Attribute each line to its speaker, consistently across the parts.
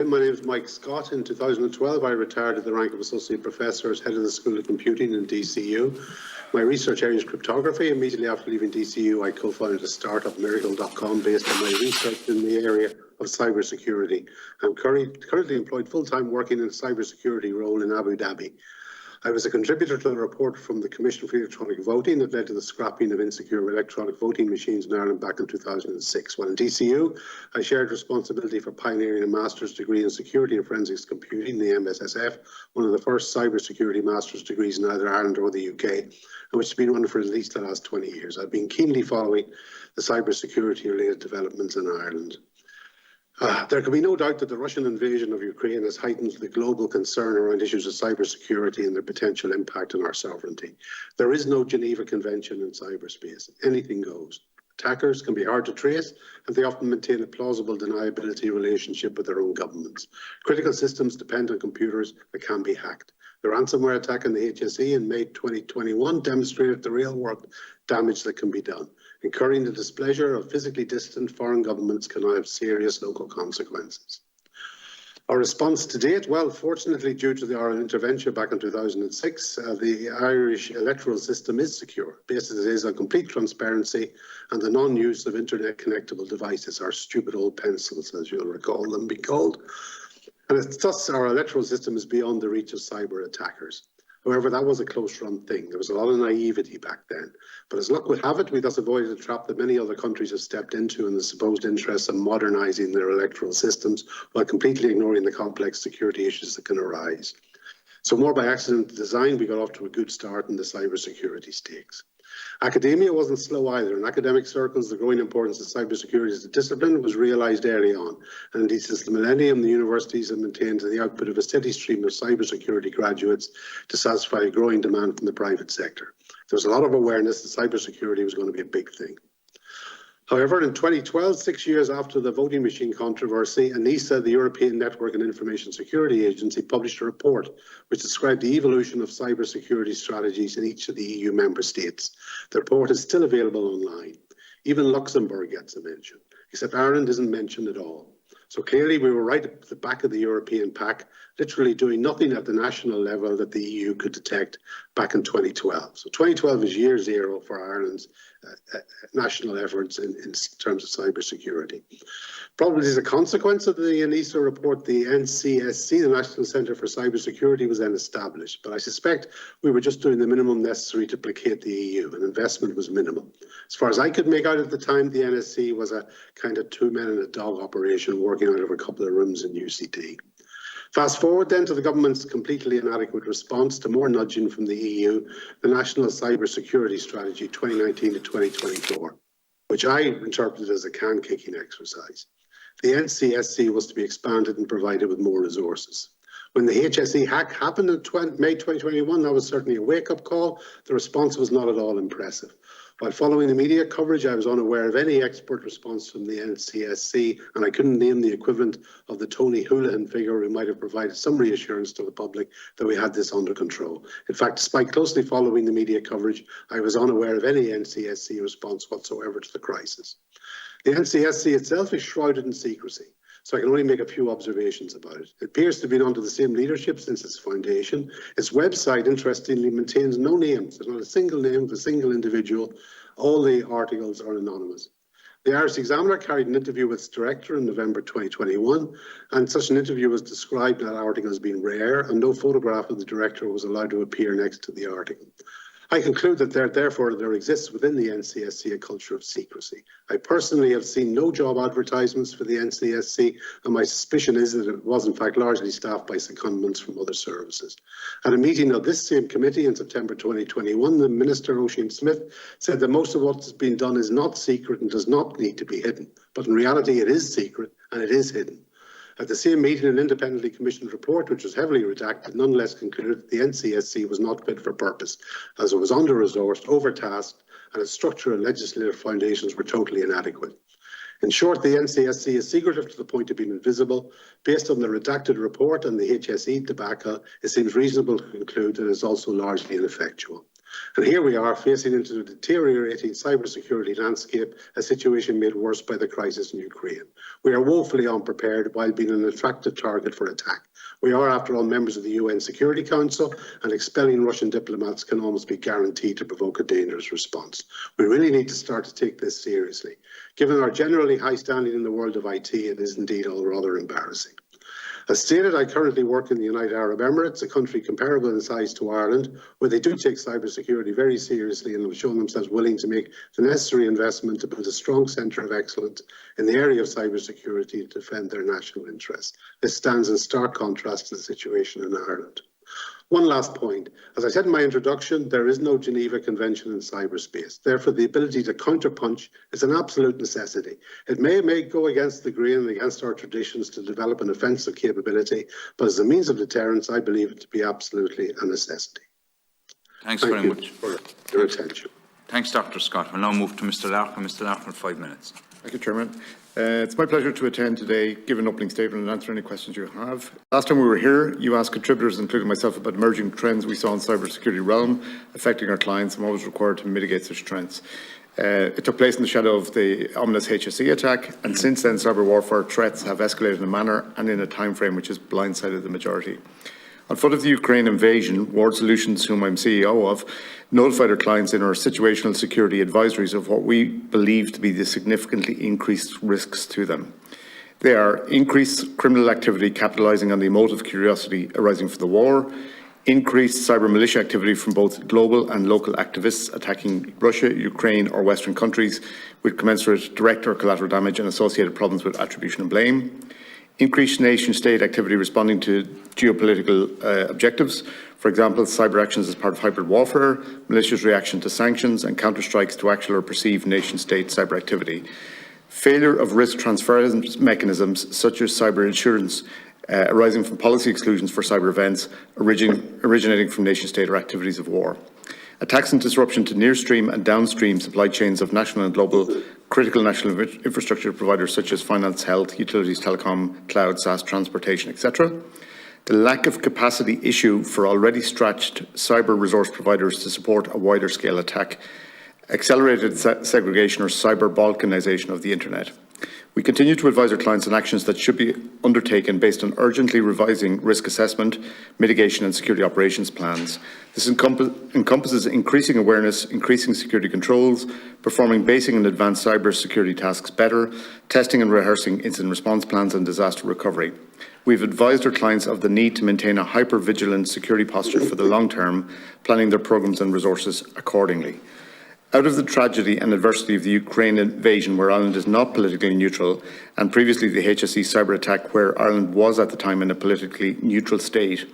Speaker 1: My name is Mike Scott. In 2012, I retired at the rank of Associate Professor as Head of the School of Computing in DCU. My research area is cryptography. Immediately after leaving DCU, I co-founded a startup, Miracle.com, based on my research in the area of cybersecurity. I'm currently employed full-time working in a cybersecurity role in Abu Dhabi. I was a contributor to the report from the Commission for Electronic Voting that led to the scrapping of insecure electronic voting machines in Ireland back in 2006. While in DCU, I shared responsibility for pioneering a master's degree in security and forensics computing, the MSSF, one of the first cybersecurity master's degrees in either Ireland or the UK, and which has been run for at least the last 20 years. I've been keenly following the cybersecurity-related developments in Ireland. There can be no doubt that the Russian invasion of Ukraine has heightened the global concern around issues of cybersecurity and their potential impact on our sovereignty. There is no Geneva Convention in cyberspace. Anything goes. Attackers can be hard to trace, and they often maintain a plausible deniability relationship with their own governments. Critical systems depend on computers that can be hacked. The ransomware attack on the HSE in May 2021 demonstrated the real-world damage that can be done. Incurring the displeasure of physically distant foreign governments can have serious local consequences. Our response to date, well, fortunately, due to the Ireland intervention back in 2006, the Irish electoral system is secure, based as it is on complete transparency and the non-use of internet-connectable devices, our stupid old pencils, as you'll recall them be called. And thus, our electoral system is beyond the reach of cyber attackers. However, that was a close-run thing. There was a lot of naivety back then. But as luck would have it, we thus avoided a trap that many other countries have stepped into in the supposed interest of modernising their electoral systems while completely ignoring the complex security issues that can arise. So more by accident design, we got off to a good start in the cybersecurity stakes. Academia wasn't slow either. In academic circles, the growing importance of cybersecurity as a discipline was realised early on. And indeed, since the millennium, the universities have maintained the output of a steady stream of cybersecurity graduates to satisfy a growing demand from the private sector. There was a lot of awareness that cybersecurity was going to be a big thing. However, in 2012, 6 years after the voting machine controversy, ENISA, the European Network and Information Security Agency, published a report which described the evolution of cybersecurity strategies in each of the EU member states. The report is still available online. Even Luxembourg gets a mention, except Ireland isn't mentioned at all. So clearly we were right at the back of the European pack, literally doing nothing at the national level that the EU could detect back in 2012. So 2012 is year zero for Ireland's national efforts in terms of cybersecurity. Probably as a consequence of the ENISA report, the NCSC, the National Centre for Cybersecurity, was then established. But I suspect we were just doing the minimum necessary to placate the EU, and investment was minimal. As far as I could make out at the time, the NSC was a kind of two men and a dog operation working out of a couple of rooms in UCD. Fast forward then to the government's completely inadequate response to more nudging from the EU, the National Cybersecurity Strategy 2019 to 2024, which I interpreted as a can-kicking exercise. The NCSC was to be expanded and provided with more resources. When the HSE hack happened in May 2021, that was certainly a wake-up call. The response was not at all impressive. While following the media coverage, I was unaware of any expert response from the NCSC, and I couldn't name the equivalent of the Tony Holohan figure who might have provided some reassurance to the public that we had this under control. In fact, despite closely following the media coverage, I was unaware of any NCSC response whatsoever to the crisis. The NCSC itself is shrouded in secrecy, so I can only make a few observations about it. It appears to have been under the same leadership since its foundation. Its website, interestingly, maintains no names. There's not a single name of a single individual. All the articles are anonymous. The Irish Examiner carried an interview with its director in November 2021, and such an interview was described in that article as being rare, and no photograph of the director was allowed to appear next to the article. I conclude that therefore there exists within the NCSC a culture of secrecy. I personally have seen no job advertisements for the NCSC, and my suspicion is that it was in fact largely staffed by secondments from other services. At a meeting of this same committee in September 2021, the Minister, Oisin Smith, said that most of what has been done is not secret and does not need to be hidden. But in reality, it is secret and it is hidden. At the same meeting, an independently commissioned report, which was heavily redacted, nonetheless concluded that the NCSC was not fit for purpose, as it was under-resourced, overtasked, and its structural and legislative foundations were totally inadequate. In short, the NCSC is secretive to the point of being invisible. Based on the redacted report and the HSE debacle, it seems reasonable to conclude that it is also largely ineffectual. And here we are facing into the deteriorating cybersecurity landscape, a situation made worse by the crisis in Ukraine. We are woefully unprepared while being an attractive target for attack. We are, after all, members of the UN Security Council, and expelling Russian diplomats can almost be guaranteed to provoke a dangerous response. We really need to start to take this seriously. Given our generally high standing in the world of IT, it is indeed all rather embarrassing. As stated, I currently work in the United Arab Emirates, a country comparable in size to Ireland, where they do take cybersecurity very seriously and have shown themselves willing to make the necessary investment to build a strong centre of excellence in the area of cybersecurity to defend their national interests. This stands in stark contrast to the situation in Ireland. One last point. As I said in my introduction, there is no Geneva Convention in cyberspace. Therefore, the ability to counterpunch is an absolute necessity. It may go against the grain and against our traditions to develop an offensive capability, but as a means of deterrence, I believe it to be absolutely a necessity.
Speaker 2: Thank very much
Speaker 1: for your attention.
Speaker 2: Thanks, Dr. Scott. We'll now move to Mr. Larkin. Mr. Larkin, 5 minutes.
Speaker 3: Thank you, Chairman. It's my pleasure to attend today, give an opening statement and answer any questions you have. Last time we were here, you asked contributors, including myself, about emerging trends we saw in the cybersecurity realm affecting our clients and what was required to mitigate such trends. It took place in the shadow of the ominous HSE attack, and since then cyber warfare threats have escalated in a manner and in a time frame which has blindsided the majority. On foot of the Ukraine invasion, Ward Solutions, whom I'm CEO of, notified our clients in our situational security advisories of what we believe to be the significantly increased risks to them. They are increased criminal activity capitalising on the emotive curiosity arising from the war, increased cyber militia activity from both global and local activists attacking Russia, Ukraine or Western countries with commensurate direct or collateral damage and associated problems with attribution and blame, increased nation-state activity responding to geopolitical objectives, for example, cyber actions as part of hybrid warfare, militias' reaction to sanctions and counter-strikes to actual or perceived nation-state cyber activity, failure of risk transference mechanisms such as cyber insurance arising from policy exclusions for cyber events originating from nation-state or activities of war, attacks and disruption to near-stream and downstream supply chains of national and global critical national infrastructure providers such as finance, health, utilities, telecom, cloud, SaaS, transportation, etc. The lack of capacity issue for already stretched cyber resource providers to support a wider scale attack, accelerated segregation or cyber balkanization of the internet. We continue to advise our clients on actions that should be undertaken based on urgently revising risk assessment, mitigation and security operations plans. This encompasses increasing awareness, increasing security controls, performing basic and advanced cyber security tasks better, testing and rehearsing incident response plans and disaster recovery. We've advised our clients of the need to maintain a hyper-vigilant security posture for the long term, planning their programmes and resources accordingly. Out of the tragedy and adversity of the Ukraine invasion, where Ireland is not politically neutral, and previously the HSE cyber attack, where Ireland was at the time in a politically neutral state,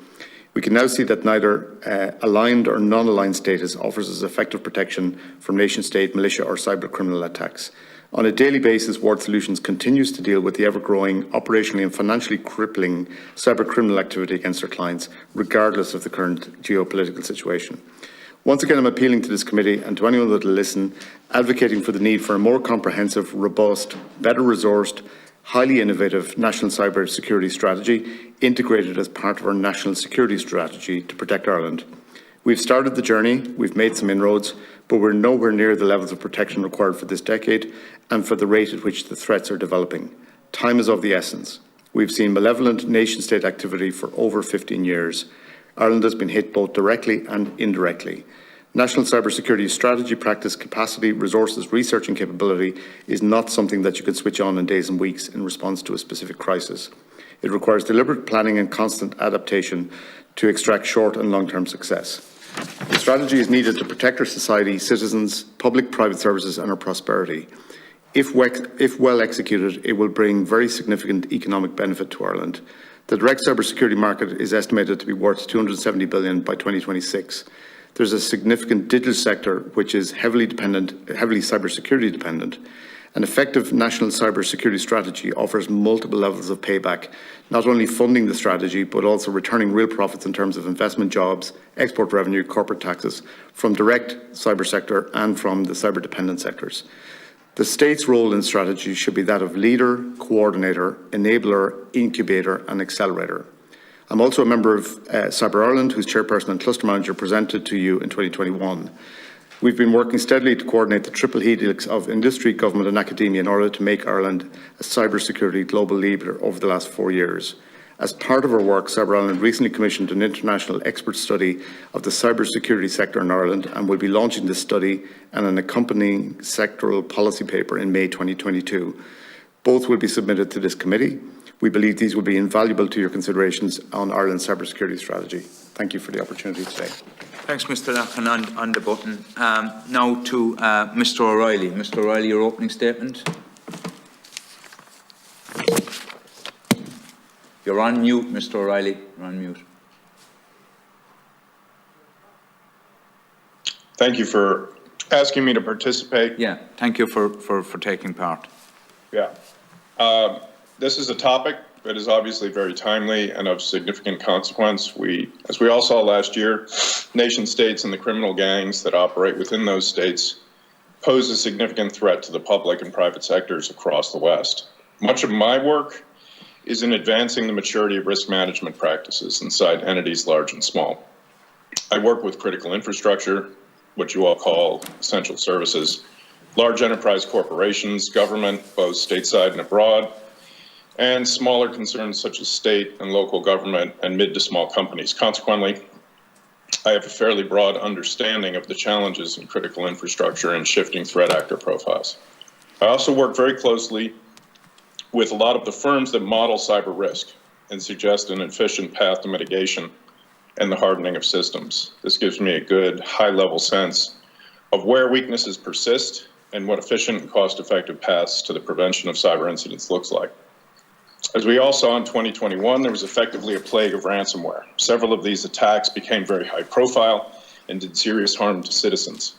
Speaker 3: we can now see that neither aligned or non-aligned status offers us effective protection from nation-state, militia or cyber criminal attacks. On a daily basis, Ward Solutions continues to deal with the ever-growing, operationally and financially crippling cyber criminal activity against our clients, regardless of the current geopolitical situation. Once again, I'm appealing to this committee and to anyone that will listen, advocating for the need for a more comprehensive, robust, better resourced, highly innovative national cyber security strategy integrated as part of our national security strategy to protect Ireland. We've started the journey, we've made some inroads, but we're nowhere near the levels of protection required for this decade and for the rate at which the threats are developing. Time is of the essence. We've seen malevolent nation-state activity for over 15 years. Ireland has been hit both directly and indirectly. National cybersecurity strategy, practice, capacity, resources, research and capability is not something that you can switch on in days and weeks in response to a specific crisis. It requires deliberate planning and constant adaptation to extract short and long-term success. The strategy is needed to protect our society, citizens, public-private services and our prosperity. If well executed, it will bring very significant economic benefit to Ireland. The direct cybersecurity market is estimated to be worth $270 billion by 2026. There's a significant digital sector which is heavily cybersecurity dependent. An effective national cybersecurity strategy offers multiple levels of payback, not only funding the strategy, but also returning real profits in terms of investment jobs, export revenue, corporate taxes from direct cyber sector and from the cyber dependent sectors. The state's role in strategy should be that of leader, coordinator, enabler, incubator and accelerator. I'm also a member of Cyber Ireland, whose chairperson and cluster manager presented to you in 2021. We've been working steadily to coordinate the triple helix of industry, government and academia in order to make Ireland a cybersecurity global leader over the last 4 years. As part of our work, Cyber Ireland recently commissioned an international expert study of the cybersecurity sector in Ireland and will be launching this study and an accompanying sectoral policy paper in May 2022. Both will be submitted to this committee. We believe these will be invaluable to your considerations on Ireland's cybersecurity strategy. Thank you for the opportunity today.
Speaker 2: Thanks, Mr. Larkin, on the button. Now to Mr. O'Reilly. Mr. O'Reilly, your opening statement. You're on mute, Mr. O'Reilly. You're on mute.
Speaker 4: Thank you for asking me to participate.
Speaker 2: Yeah, thank you for taking part.
Speaker 4: Yeah. This is a topic that is obviously very timely and of significant consequence. As we all saw last year, nation states and the criminal gangs that operate within those states pose a significant threat to the public and private sectors across the West. Much of my work is in advancing the maturity of risk management practices inside entities large and small. I work with critical infrastructure, what you all call essential services, large enterprise corporations, government, both stateside and abroad, and smaller concerns such as state and local government and mid to small companies. Consequently, I have a fairly broad understanding of the challenges in critical infrastructure and shifting threat actor profiles. I also work very closely with a lot of the firms that model cyber risk and suggest an efficient path to mitigation and the hardening of systems. This gives me a good high-level sense of where weaknesses persist and what efficient and cost-effective paths to the prevention of cyber incidents looks like. As we all saw in 2021, there was effectively a plague of ransomware. Several of these attacks became very high profile and did serious harm to citizens.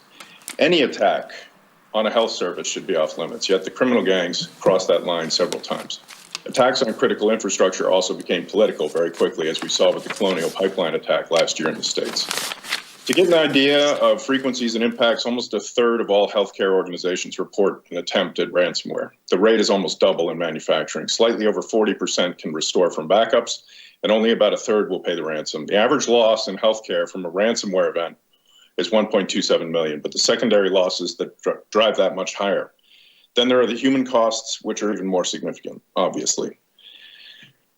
Speaker 4: Any attack on a health service should be off limits, yet the criminal gangs crossed that line several times. Attacks on critical infrastructure also became political very quickly, as we saw with the Colonial Pipeline attack last year in the States. To get an idea of frequencies and impacts, almost a third of all healthcare organizations report an attempt at ransomware. The rate is almost double in manufacturing. Slightly over 40% can restore from backups, and only about a third will pay the ransom. The average loss in healthcare from a ransomware event is 1.27 million, but the secondary losses that drive that much higher. Then there are the human costs, which are even more significant, obviously.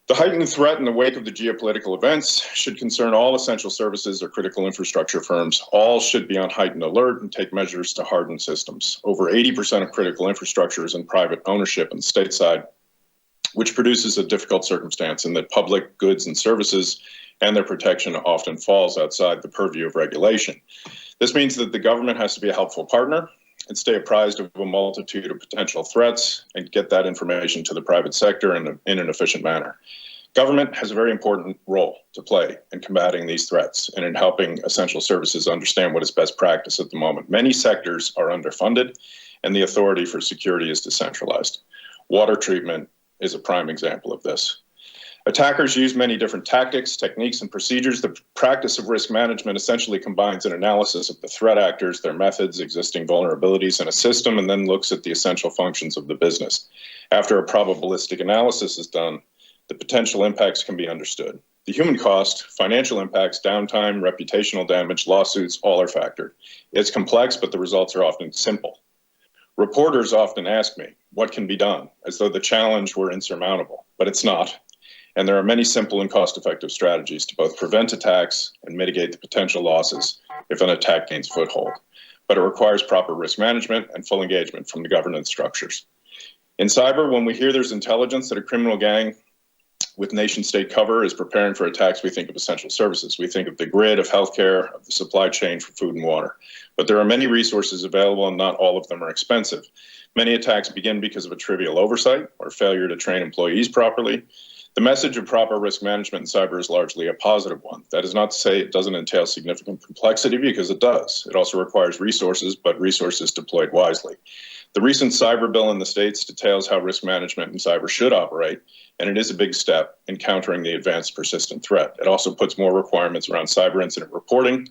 Speaker 4: The heightened threat in the wake of the geopolitical events should concern all essential services or critical infrastructure firms. All should be on heightened alert and take measures to harden systems. Over 80% of critical infrastructure is in private ownership and stateside, which produces a difficult circumstance in that public goods and services and their protection often falls outside the purview of regulation. This means that the government has to be a helpful partner and stay apprised of a multitude of potential threats and get that information to the private sector in an efficient manner. Government has a very important role to play in combating these threats and in helping essential services understand what is best practice at the moment. Many sectors are underfunded and the authority for security is decentralized. Water treatment is a prime example of this. Attackers use many different tactics, techniques, and procedures. The practice of risk management essentially combines an analysis of the threat actors, their methods, existing vulnerabilities in a system, and then looks at the essential functions of the business. After a probabilistic analysis is done, the potential impacts can be understood. The human cost, financial impacts, downtime, reputational damage, lawsuits, all are factored. It's complex, but the results are often simple. Reporters often ask me, what can be done, as though the challenge were insurmountable, but it's not. And there are many simple and cost-effective strategies to both prevent attacks and mitigate the potential losses if an attack gains foothold. But it requires proper risk management and full engagement from the governance structures. In cyber, when we hear there's intelligence that a criminal gang with nation-state cover is preparing for attacks, we think of essential services. We think of the grid, of healthcare, of the supply chain for food and water. But there are many resources available and not all of them are expensive. Many attacks begin because of a trivial oversight or failure to train employees properly. The message of proper risk management in cyber is largely a positive one. That is not to say it doesn't entail significant complexity, because it does. It also requires resources, but resources deployed wisely. The recent cyber bill in the States details how risk management in cyber should operate, and it is a big step in countering the advanced persistent threat. It also puts more requirements around cyber incident reporting,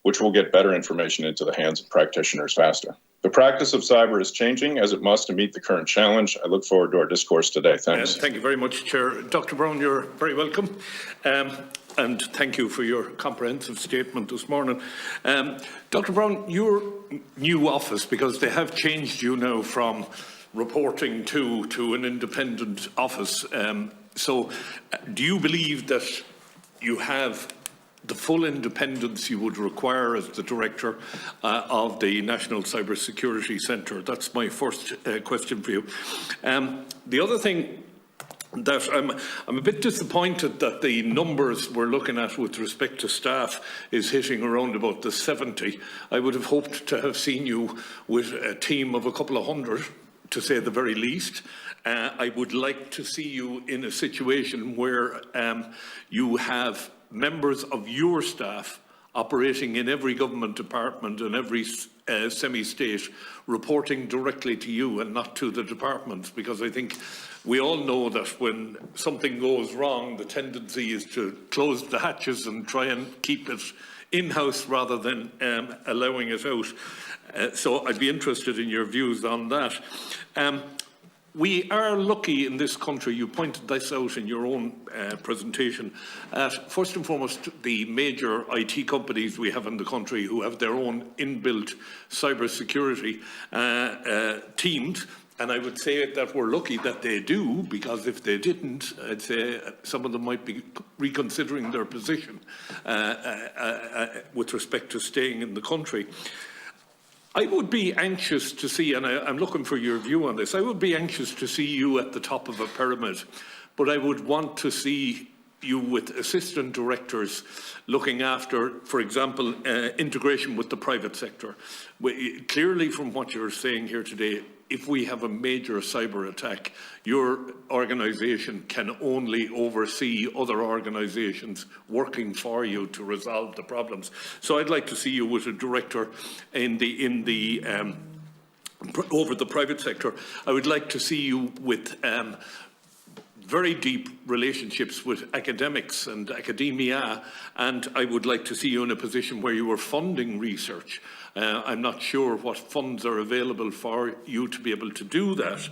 Speaker 4: which will get better information into the hands of practitioners faster. The practice of cyber is changing, as it must, to meet the current challenge. I look forward to our discourse today. Thanks.
Speaker 5: Thank you very much, Chair. Dr. Brown, you're very welcome. And thank you for your comprehensive statement this morning. Dr. Brown, your new office, because they have changed you now from reporting to an independent office. So do you believe that you have the full independence you would require as the director of the National Cybersecurity Centre? That's my first question for you. The other thing that I'm a bit disappointed that the numbers we're looking at with respect to staff is hitting around about the 70. I would have hoped to have seen you with a team of a couple of hundred, to say the very least. I would like to see you in a situation where you have members of your staff operating in every government department and every semi-state reporting directly to you and not to the departments, because I think we all know that when something goes wrong, the tendency is to close the hatches and try and keep it in-house rather than allowing it out. So I'd be interested in your views on that. We are lucky in this country, you pointed this out in your own presentation, first and foremost, the major IT companies we have in the country who have their own inbuilt cybersecurity teams. And I would say that we're lucky that they do, because if they didn't, I'd say some of them might be reconsidering their position with respect to staying in the country. I would be anxious to see, and I'm looking for your view on this, I would be anxious to see you at the top of a pyramid, but I would want to see you with assistant directors looking after, for example, integration with the private sector. Clearly, from what you're saying here today, if we have a major cyber attack, your organisation can only oversee other organisations working for you to resolve the problems. So I'd like to see you with a director in the over the private sector. I would like to see you with very deep relationships with academics and academia, and I would like to see you in a position where you are funding research. I'm not sure what funds are available for you to be able to do that.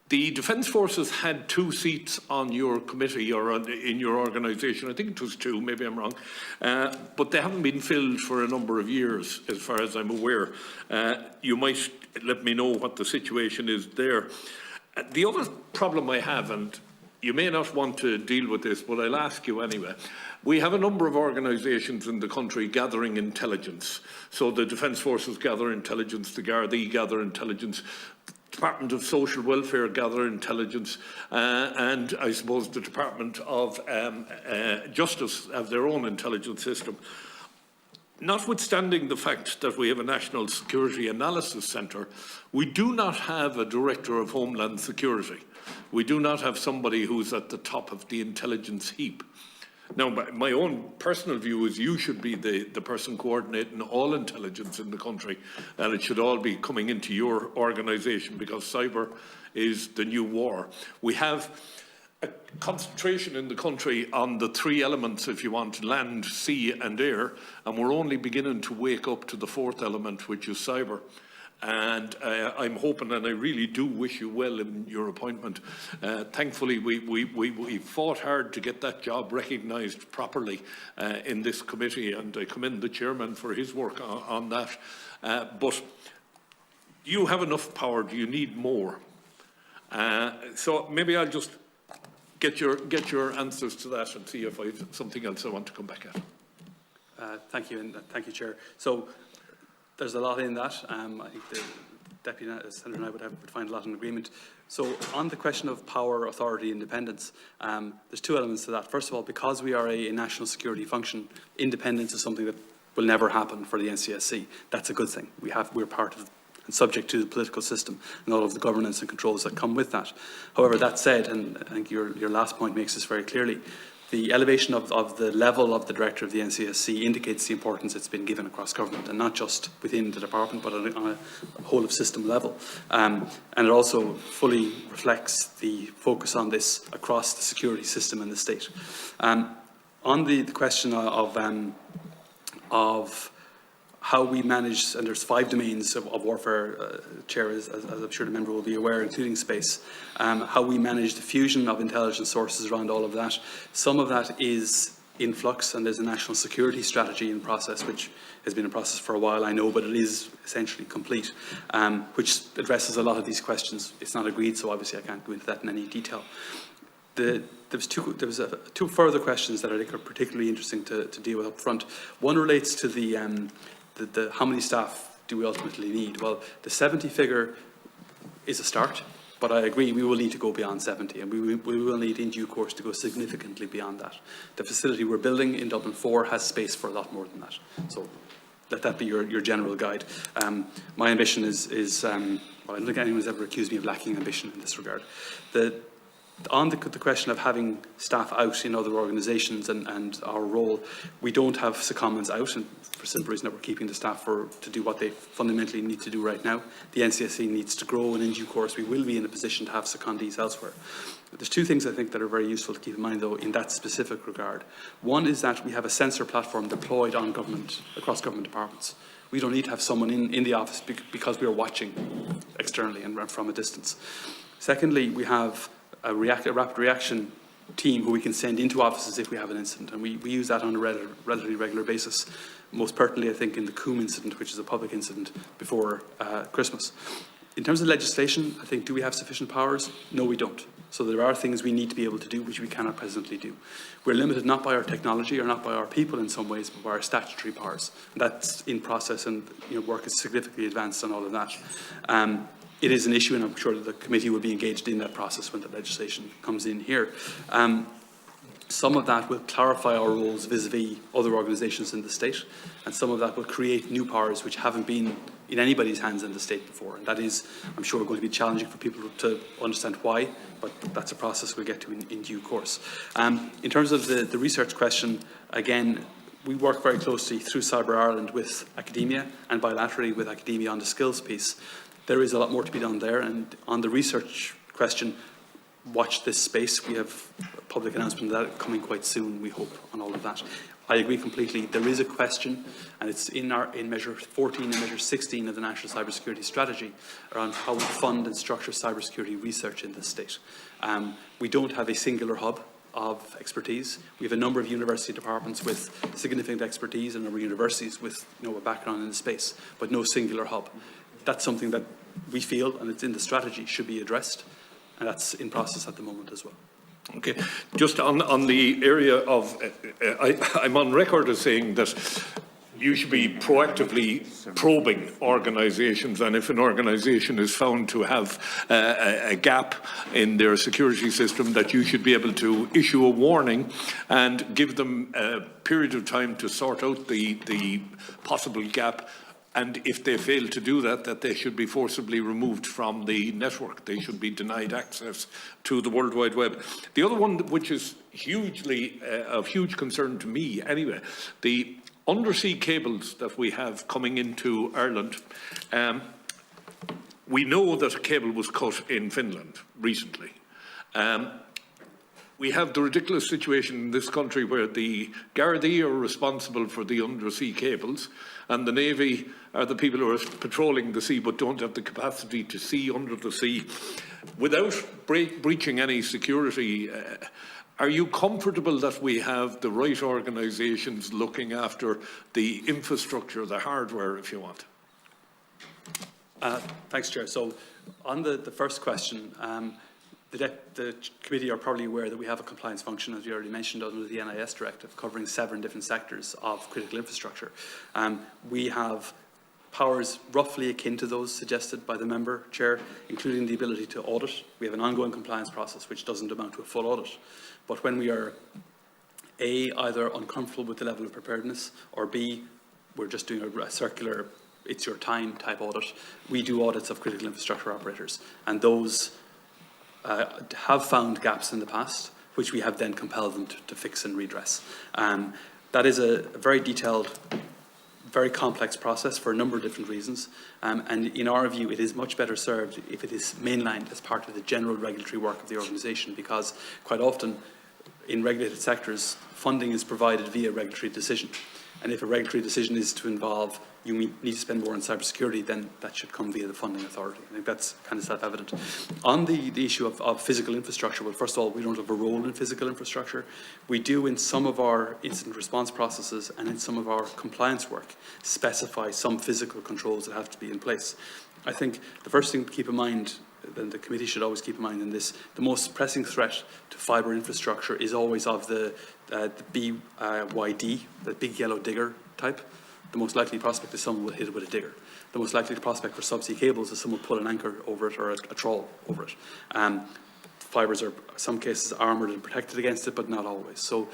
Speaker 5: The Defence Forces had 2 seats on your committee or in your organisation. I think it was 2, maybe I'm wrong. But they haven't been filled for a number of years, as far as I'm aware. You might let me know what the situation is there. The other problem I have, and you may not want to deal with this, but I'll ask you anyway. We have a number of organisations in the country gathering intelligence. So the Defence Forces gather intelligence, the Gardaí gather intelligence, Department of Social Welfare gather intelligence, and I suppose the Department of Justice have their own intelligence system. Notwithstanding the fact that we have a National Security Analysis Centre, we do not have a Director of Homeland Security. We do not have somebody who's at the top of the intelligence heap. Now, my own personal view is you should be the person coordinating all intelligence in the country, and it should all be coming into your organisation, because cyber is the new war. We have a concentration in the country on the 3 elements, if you want, land, sea and air, and we're only beginning to wake up to the 4th element, which is cyber. And I'm hoping, and I really do wish you well in your appointment. Thankfully, we fought hard to get that job recognised properly in this committee, and I commend the chairman for his work on that. But you have enough power. Do you need more? So maybe I'll just get your answers to that and see if I have something else I want to come back at.
Speaker 6: Thank you, and thank you, Chair. So there's a lot in that. I think the Deputy Senator and I would find a lot in agreement. So on the question of power, authority, independence, there's 2 elements to that. First of all, because we are a national security function, independence is something that will never happen for the NCSC. That's a good thing. We're part of and subject to the political system and all of the governance and controls that come with that. However, that said, and I think your last point makes this very clearly, the elevation of the level of the Director of the NCSC indicates the importance it's been given across government, and not just within the department, but on a whole of system level. And it also fully reflects the focus on this across the security system in the state. On the question of of how we manage, and there's 5 domains of warfare, Chair, as I'm sure the member will be aware, including space, how we manage the fusion of intelligence sources around all of that. Some of that is in flux, and there's a national security strategy in process, which has been in process for a while, I know, but it is essentially complete, which addresses a lot of these questions. It's not agreed, so obviously I can't go into that in any detail. There was two further questions that I think are particularly interesting to deal with up front. One relates to the how many staff do we ultimately need? Well, the 70 figure is a start, but I agree we will need to go beyond 70, and we will need in due course to go significantly beyond that. The facility we're building in Dublin 4 has space for a lot more than that. So let that be your general guide. My ambition is well, I don't think anyone's ever accused me of lacking ambition in this regard. On the question of having staff out in other organisations and our role, we don't have secondments out, and for the simple reason that we're keeping the staff to do what they fundamentally need to do right now. The NCSC needs to grow, and in due course we will be in a position to have secondees elsewhere. There's 2 things I think that are very useful to keep in mind, though, in that specific regard. One is that we have a sensor platform deployed on across government departments. We don't need to have someone in the office because we are watching externally and from a distance. Secondly, we have a rapid reaction team who we can send into offices if we have an incident, and we use that on a relatively regular basis. Most pertinently, I think, in the Coombe incident, which is a public incident before Christmas. In terms of legislation, I think, do we have sufficient powers? No, we don't. So there are things we need to be able to do which we cannot presently do. We're limited not by our technology or not by our people in some ways, but by our statutory powers. And that's in process, and work is significantly advanced on all of that. It is an issue, and I'm sure that the committee will be engaged in that process when the legislation comes in here. Some of that will clarify our roles vis-a-vis other organisations in the state, and some of that will create new powers which haven't been in anybody's hands in the state before. And that is, I'm sure, going to be challenging for people to understand why, but that's a process we'll get to in due course. In terms of the research question, again, we work very closely through Cyber Ireland with academia and bilaterally with academia on the skills piece. There is a lot more to be done there, and on the research question, watch this space. We have a public announcement of that coming quite soon, we hope, on all of that. I agree completely. There is a question, and it's in Measure 14 and Measure 16 of the National Cybersecurity Strategy, around how we fund and structure cybersecurity research in this state. We don't have a singular hub of expertise. We have a number of university departments with significant expertise, and a number of universities with a background in the space, but no singular hub. That's something that we feel, and it's in the strategy, should be addressed, and that's in process at the moment as well.
Speaker 5: Okay, just on the area of, I'm on record as saying that you should be proactively probing organisations, and if an organisation is found to have a gap in their security system, that you should be able to issue a warning and give them a period of time to sort out the possible gap. And if they fail to do that, that they should be forcibly removed from the network. They should be denied access to the World Wide Web. The other one, which is hugely of huge concern to me anyway, the undersea cables that we have coming into Ireland. We know that a cable was cut in Finland recently. We have the ridiculous situation in this country where the Gardaí are responsible for the undersea cables, and the Navy are the people who are patrolling the sea but don't have the capacity to see under the sea without breaching any security. Are you comfortable that we have the right organisations looking after the infrastructure, the hardware, if you want?
Speaker 6: Thanks, Chair. So on the first question, the committee are probably aware that we have a compliance function, as you already mentioned, under the NIS directive, covering 7 different sectors of critical infrastructure. We have powers roughly akin to those suggested by the member, Chair, including the ability to audit. We have an ongoing compliance process which doesn't amount to a full audit. But when we are, A, either uncomfortable with the level of preparedness, or B, we're just doing a circular, it's your time type audit, we do audits of critical infrastructure operators. And those have found gaps in the past, which we have then compelled them to fix and redress. That is a very detailed, very complex process for a number of different reasons. And in our view, it is much better served if it is mainlined as part of the general regulatory work of the organisation, because quite often in regulated sectors, funding is provided via regulatory decision. And if a regulatory decision is to involve, you need to spend more on cybersecurity, then that should come via the funding authority. I think that's kind of self-evident. On the issue of physical infrastructure, well, first of all, we don't have a role in physical infrastructure. We do in some of our incident response processes and in some of our compliance work specify some physical controls that have to be in place. I think the first thing to keep in mind, and the committee should always keep in mind in this, the most pressing threat to fibre infrastructure is always of the BYD, the big yellow digger type. The most likely prospect is someone will hit it with a digger. The most likely prospect for subsea cables is someone will pull an anchor over it or a trawl over it. Fibres are, in some cases, armoured and protected against it, but not always. So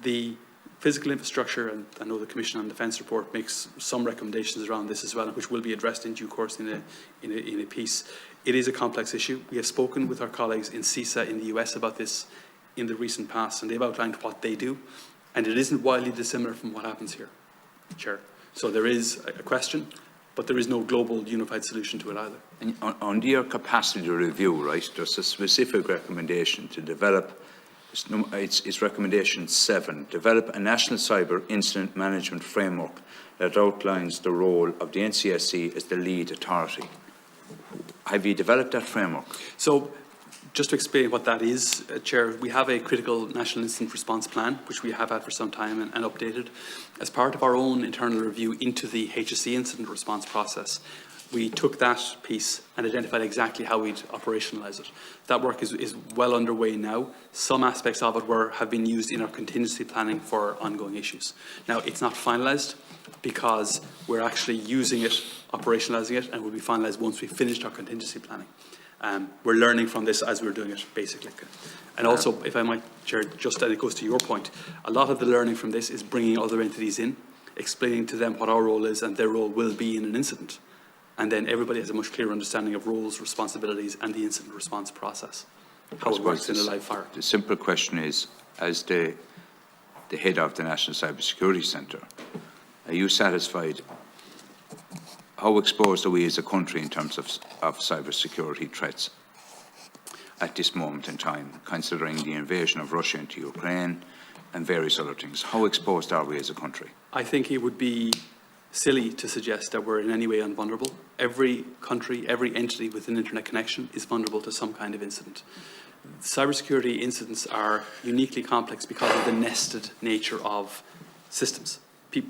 Speaker 6: the physical infrastructure, and I know the Commission on Defence report makes some recommendations around this as well, which will be addressed in due course in a piece. It is a complex issue. We have spoken with our colleagues in CISA in the US about this in the recent past, and they've outlined what they do, and it isn't wildly dissimilar from what happens here, Chair. So there is a question, but there is no global unified solution to it either.
Speaker 2: And under your capacity review, right, there's a specific recommendation to develop, it's recommendation 7, develop a national cyber incident management framework that outlines the role of the NCSC as the lead authority. Have you developed that framework?
Speaker 6: So, just to explain what that is, Chair, we have a critical national incident response plan, which we have had for some time and updated. As part of our own internal review into the HSE incident response process, we took that piece and identified exactly how we'd operationalise it. That work is well underway now. Some aspects of it have been used in our contingency planning for ongoing issues. Now, it's not finalised because we're actually using it, operationalising it, and will be finalised once we've finished our contingency planning. We're learning from this as we're doing it, basically. And also, if I might, Chair, just and it goes to your point, a lot of the learning from this is bringing other entities in, explaining to them what our role is and their role will be in an incident. And then everybody has a much clearer understanding of roles, responsibilities, and the incident response process, how it works in a live fire.
Speaker 2: The simple question is, as the head of the National Cybersecurity Centre, are you satisfied? How exposed are we as a country in terms of cybersecurity threats at this moment in time, considering the invasion of Russia into Ukraine and various other things? How exposed are we as a country?
Speaker 6: I think it would be silly to suggest that we're in any way invulnerable. Every country, every entity with an internet connection is vulnerable to some kind of incident. Cybersecurity incidents are uniquely complex because of the nested nature of systems.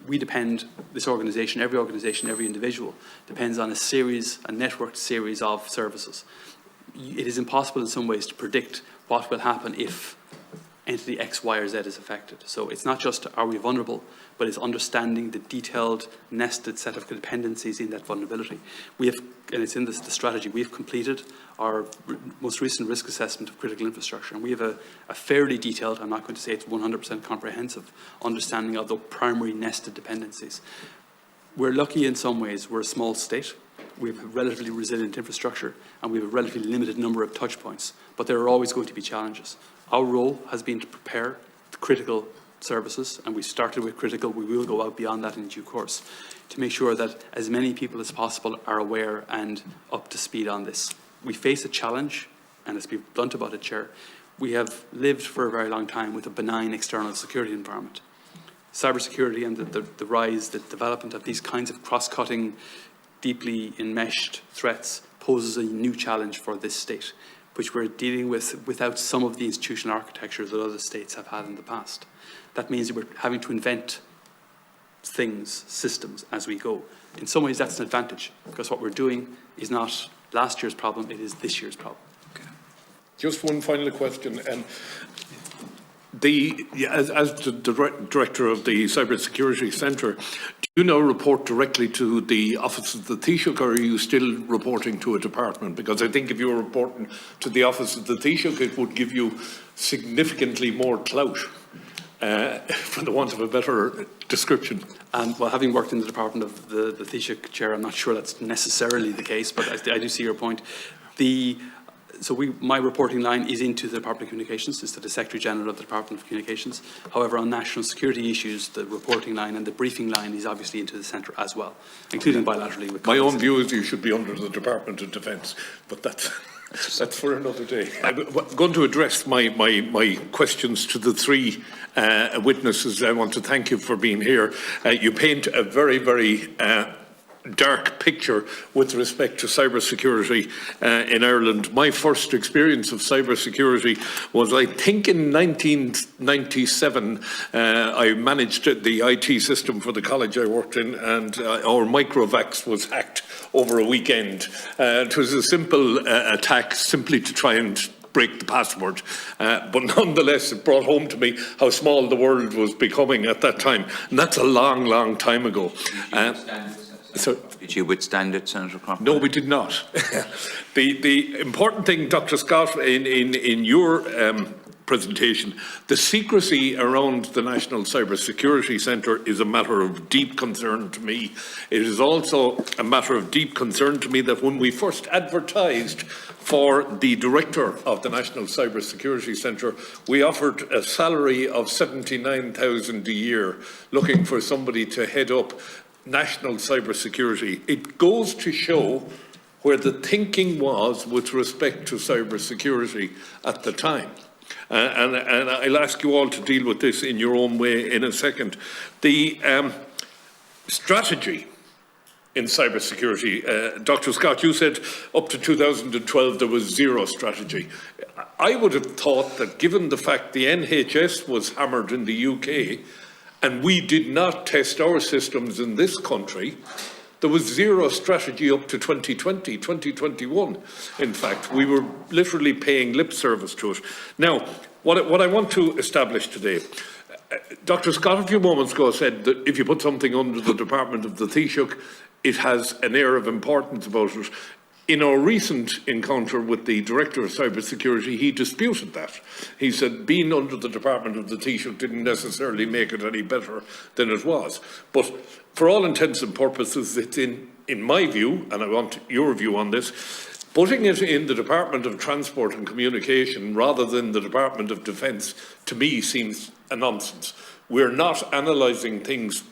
Speaker 6: We depend, this organisation, every individual depends on a networked series of services. It is impossible in some ways to predict what will happen if entity X, Y, or Z is affected. So it's not just are we vulnerable, but it's understanding the detailed, nested set of dependencies in that vulnerability. We have, and it's in the strategy, we have completed our most recent risk assessment of critical infrastructure, and we have a fairly detailed, I'm not going to say it's 100% comprehensive, understanding of the primary nested dependencies. We're lucky in some ways. We're a small state. We have a relatively resilient infrastructure, and we have a relatively limited number of touch points, but there are always going to be challenges. Our role has been to prepare the critical services, and we started with critical. We will go out beyond that in due course to make sure that as many people as possible are aware and up to speed on this. We face a challenge, and let's be blunt about it, Chair. We have lived for a very long time with a benign external security environment. Cybersecurity and the rise, the development of these kinds of cross-cutting, deeply enmeshed threats poses a new challenge for this state, which we're dealing with without some of the institutional architecture that other states have had in the past. That means that we're having to invent things, systems, as we go. In some ways, that's an advantage, because what we're doing is not last year's problem, it is this year's problem.
Speaker 5: Okay. Just one final question. As the director of the Cybersecurity Centre, do you now report directly to the Office of the Taoiseach, or are you still reporting to a department? Because I think if you were reporting to the Office of the Taoiseach, it would give you significantly more clout, for the want of a better description.
Speaker 6: Well, having worked in the department of the Taoiseach, Chair, I'm not sure that's necessarily the case, but I do see your point. My reporting line is into the Department of Communications. It's to the Secretary General of the Department of Communications. However, on national security issues, the reporting line and the briefing line is obviously into the centre as well, including bilaterally with
Speaker 5: my own view is you should be under the Department of Defence, but that's... That's for another day. I'm going to address my questions to the three witnesses. I want to thank you for being here. You paint a very, very dark picture with respect to cybersecurity in Ireland. My first experience of cybersecurity was, I think, in 1997. I managed the IT system for the college I worked in, and our microvax was hacked over a weekend. It was a simple attack simply to try and break the password, but nonetheless it brought home to me how small the world was becoming at that time, and that's a long, long time ago.
Speaker 2: Did you withstand it, Senator Craughwell?
Speaker 5: No, we did not. The important thing, Dr. Scott, in your presentation, the secrecy around the National Cyber Security Centre is a matter of deep concern to me. It is also a matter of deep concern to me that when we first advertised for the director of the National Cyber Security Centre, we offered a salary of $79,000 a year, looking for somebody to head up national cyber security. It goes to show where the thinking was with respect to cyber security at the time. And I'll ask you all to deal with this in your own way in a second. The strategy in cybersecurity, Dr. Scott, you said up to 2012 there was zero strategy. I would have thought that, given the fact the NHS was hammered in the UK and we did not test our systems in this country, there was zero strategy up to 2020, 2021. In fact, we were literally paying lip service to it. Now, what I want to establish today, Dr. Scott a few moments ago said that if you put something under the Department of the Taoiseach, it has an air of importance about it. In our recent encounter with the Director of Cybersecurity, he disputed that. He said being under the Department of the Taoiseach didn't necessarily make it any better than it was. But for all intents and purposes, it's in my view, and I want your view on this, putting it in the Department of Transport and Communication rather than the Department of Defence, to me, seems a nonsense. We're not analysing things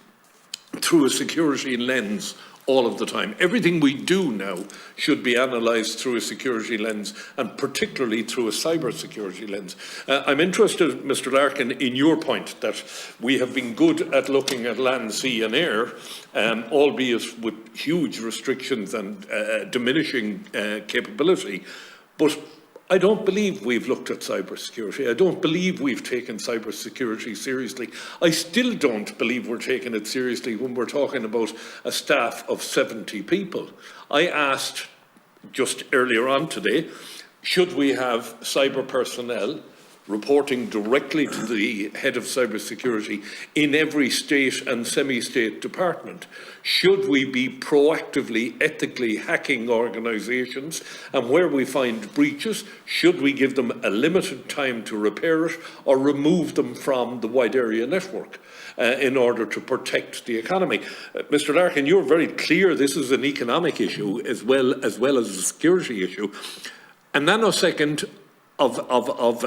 Speaker 5: through a security lens all of the time. Everything we do now should be analysed through a security lens, and particularly through a cyber security lens. I'm interested, Mr. Larkin, in your point that we have been good at looking at land, sea and air, albeit with huge restrictions and diminishing capability. But I don't believe we've looked at cybersecurity. I don't believe we've taken cybersecurity seriously. I still don't believe we're taking it seriously when we're talking about a staff of 70 people. I asked just earlier on today, should we have cyber personnel reporting directly to the head of cybersecurity in every state and semi-state department? Should we be proactively, ethically hacking organisations? And where we find breaches, should we give them a limited time to repair it or remove them from the wide area network in order to protect the economy? Mr. Larkin, you're very clear this is an economic issue as well as a security issue. A nanosecond of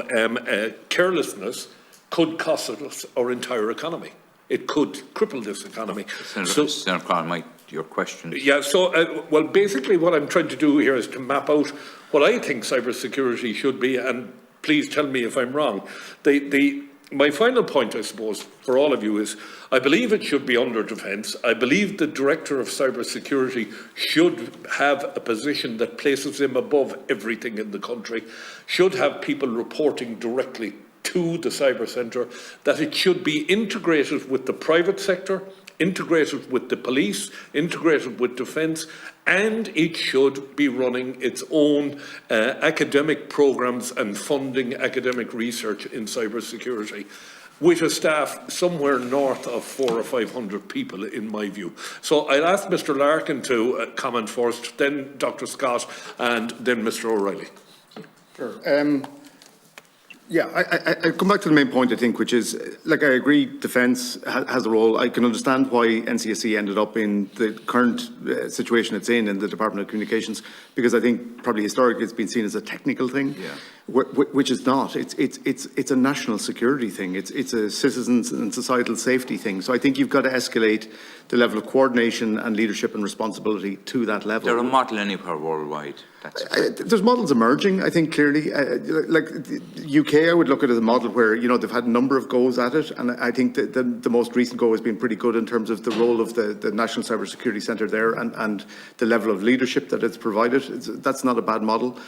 Speaker 5: carelessness could cost us our entire economy. It could cripple this economy.
Speaker 2: Senator Craughwell, your question.
Speaker 5: Yeah, so, well, basically what I'm trying to do here is to map out what I think cybersecurity should be, and please tell me if I'm wrong. My final point, I suppose, for all of you is, I believe it should be under defence. I believe the Director of Cybersecurity should have a position that places him above everything in the country, should have people reporting directly to the Cyber Centre, that it should be integrated with the private sector, integrated with the police, integrated with defence, and it should be running its own academic programmes and funding academic research in cybersecurity, with a staff somewhere north of 400 or 500 people, in my view. So I'll ask Mr. Larkin to comment first, then Dr. Scott, and then Mr. O'Reilly.
Speaker 3: Sure. Yeah, I come back to the main point, I think, which is, like, I agree defence has a role. I can understand why NCSC ended up in the current situation it's in the Department of Communications, because I think probably historically it's been seen as a technical thing. which is not. It's a national security thing. It's a citizens and societal safety thing. So I think you've got to escalate the level of coordination and leadership and responsibility to that level.
Speaker 2: They're a model anywhere worldwide.
Speaker 3: There's models emerging, I think, clearly. Like the UK, I would look at it as a model where, you know, they've had a number of goes at it, and I think that the most recent go has been pretty good in terms of the role of the National Cybersecurity Centre there and the level of leadership that it's provided. That's not a bad model.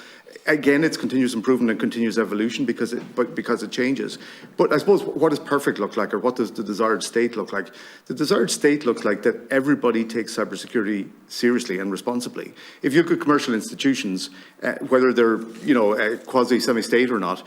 Speaker 3: Again, it's continuous improvement and continuous evolution because it changes. But I suppose, what does perfect look like, or what does the desired state look like? The desired state looks like that everybody takes cybersecurity seriously and responsibly. If you look at commercial institutions, whether they're, you know, quasi-semi-state or not,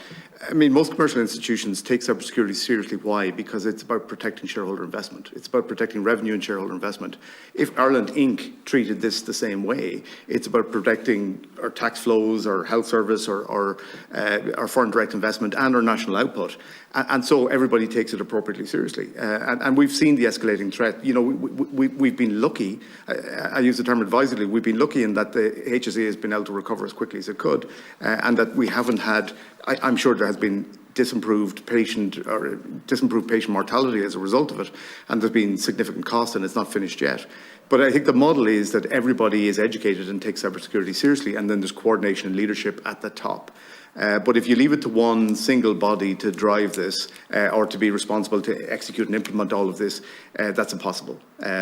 Speaker 3: I mean, most commercial institutions take cybersecurity seriously. Why? Because it's about protecting shareholder investment. It's about protecting revenue and shareholder investment. If Ireland Inc. treated this the same way, it's about protecting our tax flows, our health service, or our foreign direct investment and our national output. And so everybody takes it appropriately seriously. And we've seen the escalating threat. You know, we've been lucky, I use the term advisedly, we've been lucky in that the HSE has been able to recover as quickly as it could, and that we haven't had, I'm sure there has been disimproved patient mortality as a result of it, and there's been significant cost, and it's not finished yet. But I think the model is that everybody is educated and takes cybersecurity seriously, and then there's coordination and leadership at the top. But if you leave it to one single body to drive this, or to be responsible to execute and implement all of this, that's impossible.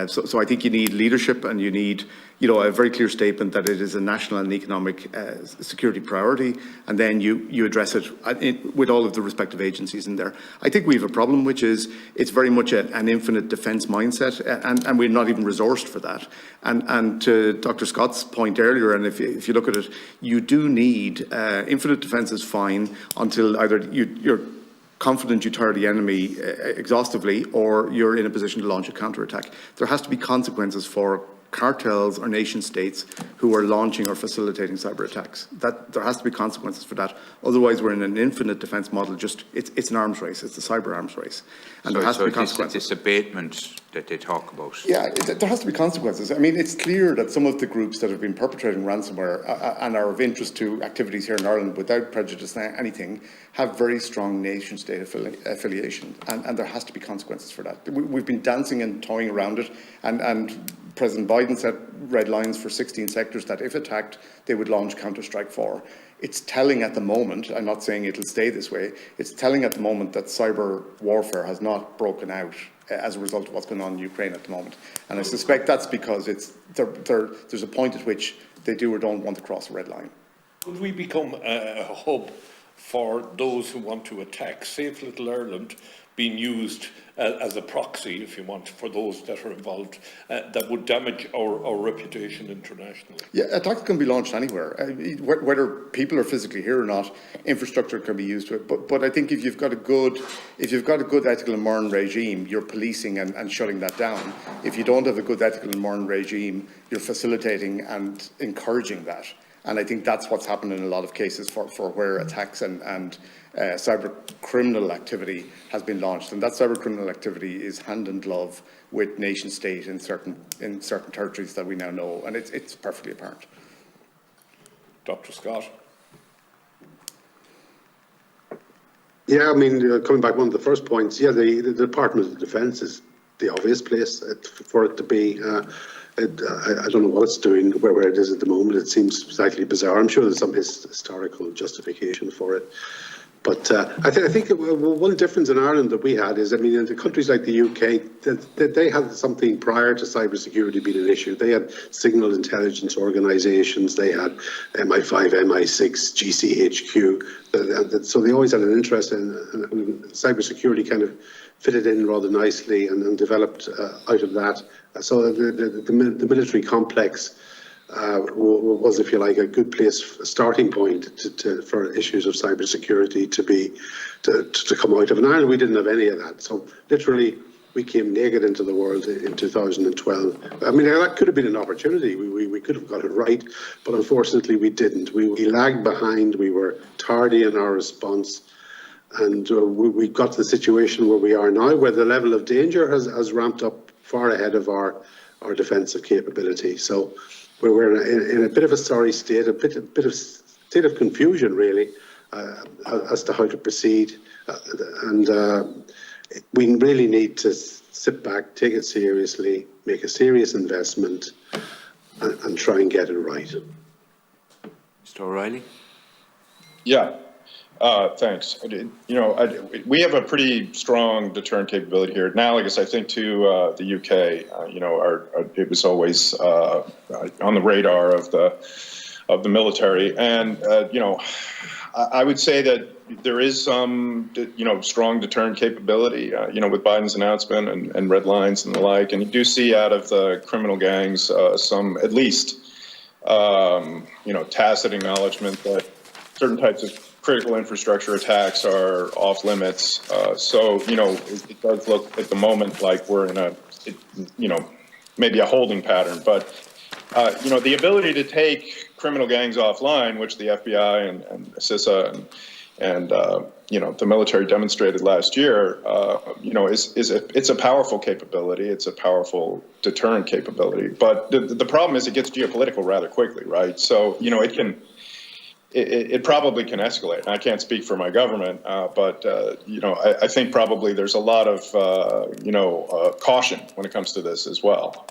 Speaker 3: So I think you need leadership, and you need, you know, a very clear statement that it is a national and economic security priority, and then you address it with all of the respective agencies in there. I think we have a problem, which is it's very much an infinite defence mindset, and we're not even resourced for that. And to Dr. Scott's point earlier, and if you look at it, you do need infinite defence is fine until either you're confident you tire the enemy exhaustively, or you're in a position to launch a counterattack. There has to be consequences for cartels or nation states who are launching or facilitating cyber attacks. That there has to be consequences for that. Otherwise, we're in an infinite defence model. It's an arms race. It's a cyber arms race, and there has to be consequences.
Speaker 2: This abatement that they talk about.
Speaker 3: Yeah, there has to be consequences. I mean, it's clear that some of the groups that have been perpetrating ransomware and are of interest to activities here in Ireland, without prejudice to anything, have very strong nation-state affiliation, and there has to be consequences for that. We've been dancing and toying around it, and President Biden set red lines for 16 sectors that, if attacked, they would launch counter-strike for. It's telling at the moment, I'm not saying it'll stay this way, it's telling at the moment that cyber warfare has not broken out as a result of what's going on in Ukraine at the moment. And I suspect that's because there's a point at which they do or don't want to cross a red line.
Speaker 5: Could we become a hub for those who want to attack Safe Little Ireland, being used as a proxy, if you want, for those that are involved, that would damage our reputation internationally? Yeah,
Speaker 3: attacks can be launched anywhere. Whether people are physically here or not, infrastructure can be used to it. But I think if you've got a good ethical and moral regime, you're policing and shutting that down. If you don't have a good ethical and moral regime, you're facilitating and encouraging that. And I think that's what's happened in a lot of cases for where attacks and cyber criminal activity has been launched. And that cyber criminal activity is hand in glove with nation state in certain territories that we now know. And it's perfectly apparent.
Speaker 5: Dr. Scott.
Speaker 1: Yeah, I mean, coming back one of the first points, yeah, the Department of Defence is the obvious place for it to be. I don't know what it's doing, where it is at the moment. It seems slightly bizarre. I'm sure there's some historical justification for it. But I think one difference in Ireland that we had is, I mean, in the countries like the UK, they had something prior to cybersecurity being an issue. They had signal intelligence organisations, they had MI5, MI6, GCHQ. So they always had an interest in cybersecurity, kind of fitted in rather nicely and developed out of that. So the military complex was, if you like, a good place, a starting point for issues of cybersecurity to come out of. In Ireland, we didn't have any of that. So literally, we came naked into the world in 2012. I mean, that could have been an opportunity. We could have got it right, but unfortunately, we didn't. We lagged behind. We were tardy in our response. And we got to the situation where we are now, where the level of danger has ramped up far ahead of our defensive capability. So we're in a bit of a sorry state, a bit of state of confusion, really. as to how to proceed. We really need to sit back, take it seriously, make a serious investment, and try and get it right.
Speaker 2: Mr. O'Reilly?
Speaker 4: Yeah, thanks. We have a pretty strong deterrent capability here. Analogous, I think, to the UK. It was always on the radar of the military, and I would say that there is some, strong deterrent capability, with Biden's announcement and red lines and the like. And you do see out of the criminal gangs some, at least, tacit acknowledgement that certain types of critical infrastructure attacks are off limits. So, it does look at the moment like we're in maybe a holding pattern. But, the ability to take criminal gangs offline, which the FBI and CISA and the military demonstrated last year, it's a powerful capability. It's a powerful deterrent capability. But the problem is it gets geopolitical rather quickly, right? So, it probably can escalate. And I can't speak for my government, but I think probably there's a lot of caution when it comes to this as well,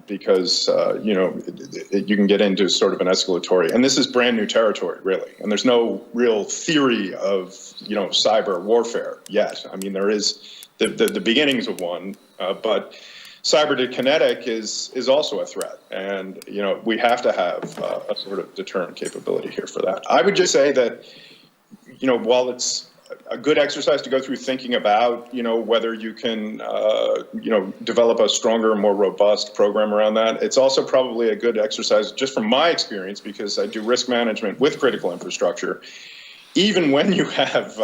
Speaker 4: because you can get into sort of an escalatory, and this is brand new territory, really. And there's no real theory of cyber warfare yet. I mean, there is the beginnings of one, but cyber to kinetic is also a threat, and we have to have a sort of deterrent capability here for that. I would just say that while it's a good exercise to go through thinking about whether you can develop a stronger, more robust program around that, it's also probably a good exercise just from my experience, because I do risk management with critical infrastructure. Even when you have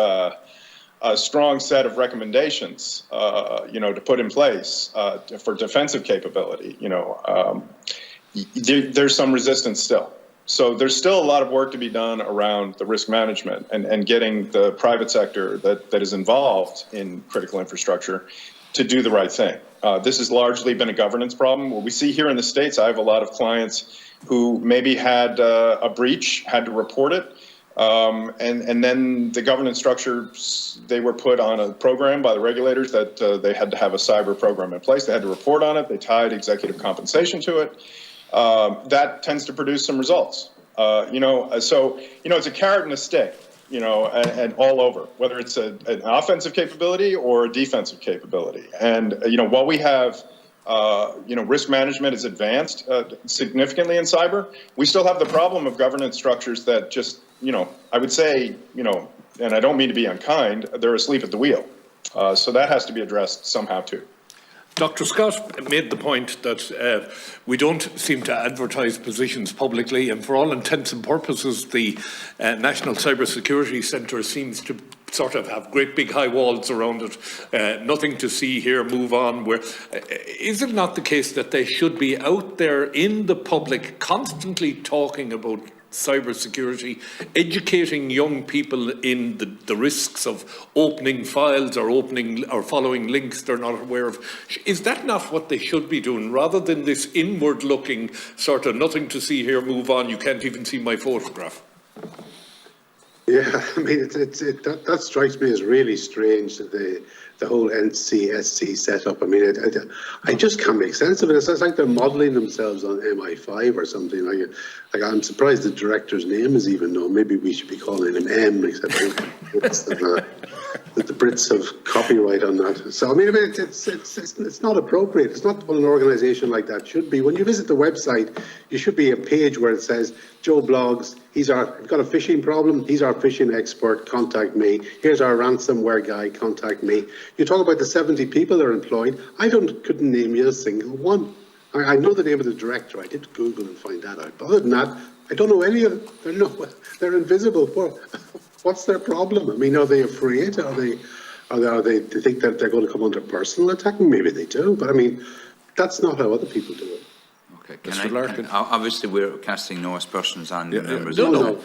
Speaker 4: a strong set of recommendations, to put in place for defensive capability, there's some resistance still. So there's still a lot of work to be done around the risk management and getting the private sector that is involved in critical infrastructure to do the right thing. This has largely been a governance problem. What we see here in the States, I have a lot of clients who maybe had a breach, had to report it, and then the governance structure, they were put on a program by the regulators that they had to have a cyber program in place. They had to report on it. They tied executive compensation to it. That tends to produce some results. So it's a carrot and a stick, and all over, whether it's an offensive capability or a defensive capability. And, while we have risk management is advanced significantly in cyber, we still have the problem of governance structures that just, I would say, and I don't mean to be unkind, they're asleep at the wheel. So that has to be addressed somehow too.
Speaker 5: Dr. Scott made the point that we don't seem to advertise positions publicly, and for all intents and purposes, the National Cybersecurity Centre seems to sort of have great big high walls around it, nothing to see here, move on. Is it not the case that they should be out there in the public constantly talking about cybersecurity, educating young people in the risks of opening files or following links they're not aware of? Is that not what they should be doing, rather than this inward-looking sort of nothing to see here, move on, you can't even see my photograph?
Speaker 1: Yeah, I mean, that strikes me as really strange, the whole NCSC setup. I mean, I just can't make sense of it. It's like they're modelling themselves on MI5 or something. Like I'm surprised the director's name is even known. Maybe we should be calling him M, except that the Brits have copyright on that. So I mean, it's not appropriate. It's not what an organisation like that should be. When you visit the website, you should be a page where it says, Joe Blogs, we've got a phishing problem, he's our phishing expert, contact me. Here's our ransomware guy, contact me. You talk about the 70 people that are employed, I couldn't name you a single one. I know the name of the director, I did Google and find that out. But other than that, I don't know any of them. They're invisible. What's their problem? I mean, are they afraid? Are they think that they're going to come under personal attack? Maybe they do, but I mean, that's not how other people do it.
Speaker 2: Okay, obviously we're casting no aspersions on members.
Speaker 1: No.